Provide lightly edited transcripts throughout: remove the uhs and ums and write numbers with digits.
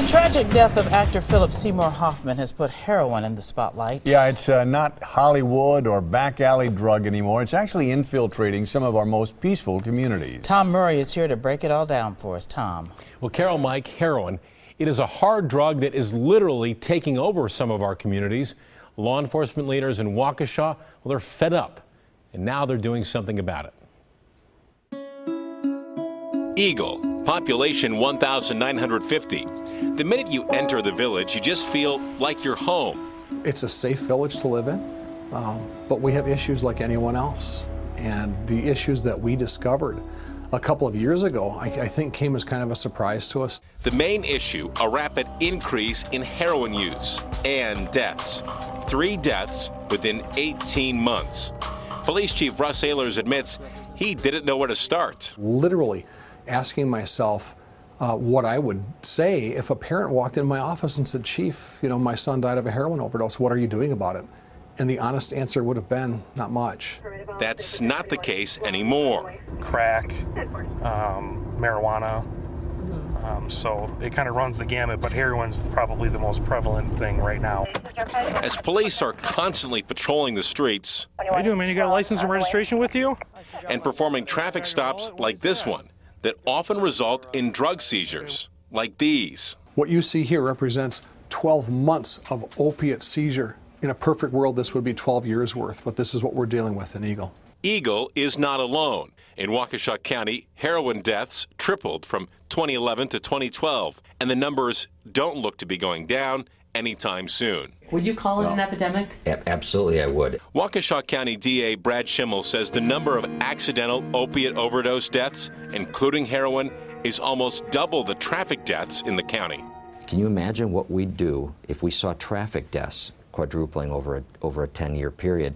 The tragic death of actor Philip Seymour Hoffman has put heroin in the spotlight. Yeah, it's not Hollywood or back alley drug anymore. It's actually infiltrating some of our most peaceful communities. Tom Murray is here to break it all down for us. Tom. Well, Carol, Mike, heroin, it is a hard drug that is literally taking over some of our communities. Law enforcement leaders in Waukesha, well, they're fed up, and now they're doing something about it. Eagle, population 1,950. The minute you enter the village, you just feel like you're home. It's a safe village to live in, but we have issues like anyone else. And the issues that we discovered a couple of years ago, I think came as kind of a surprise to us. The main issue, a rapid increase in heroin use and deaths. 3 deaths within 18 months. Police Chief Russ Ehlers admits he didn't know where to start. Literally asking myself what I would say if a parent walked in my office and said, "Chief, you know, my son died of a heroin overdose. What are you doing about it?" And the honest answer would have been, not much. That's not the case anymore. Crack, marijuana, so it kind of runs the gamut, but heroin's probably the most prevalent thing right now. As police are constantly patrolling the streets. How you doing, man? You got a license and registration with you? And performing traffic stops like this one that often result in drug seizures, like these. What you see here represents 12 months of opiate seizure. In a perfect world, this would be 12 years worth, but this is what we're dealing with in Eagle. Eagle is not alone. In Waukesha County, heroin deaths tripled from 2011 to 2012, and the numbers don't look to be going down anytime soon. Would you call it an epidemic? Absolutely, I would. Waukesha County DA Brad Schimmel says the number of accidental opiate overdose deaths, including heroin, is almost double the traffic deaths in the county. Can you imagine what we'd do if we saw traffic deaths quadrupling over a 10-year period?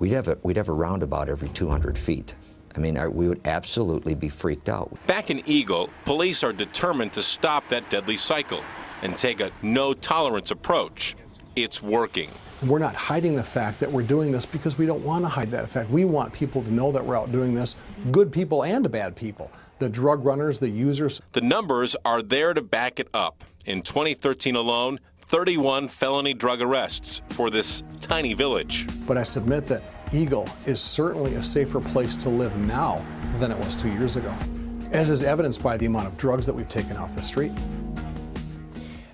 We'd have a roundabout every 200 feet. I mean, we would absolutely be freaked out. Back in Eagle, police are determined to stop that deadly cycle and take a no-tolerance approach. It's working. We're not hiding the fact that we're doing this because we don't want to hide that fact. We want people to know that we're out doing this, good people and bad people, the drug runners, the users. The numbers are there to back it up. In 2013 alone, 31 felony drug arrests for this tiny village. But I submit that Eagle is certainly a safer place to live now than it was 2 years ago, as is evidenced by the amount of drugs that we've taken off the street.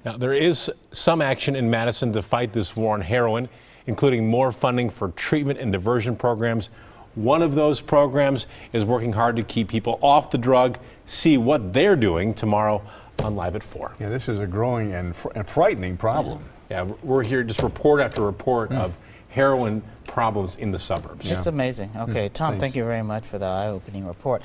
Now, there is some action in Madison to fight this war on heroin, including more funding for treatment and diversion programs. One of those programs is working hard to keep people off the drug. See what they're doing tomorrow on Live at 4. Yeah, this is a growing and frightening problem. Yeah, we're here just report after report of heroin problems in the suburbs. It's amazing. Okay, Tom, thank you very much for the eye-opening report.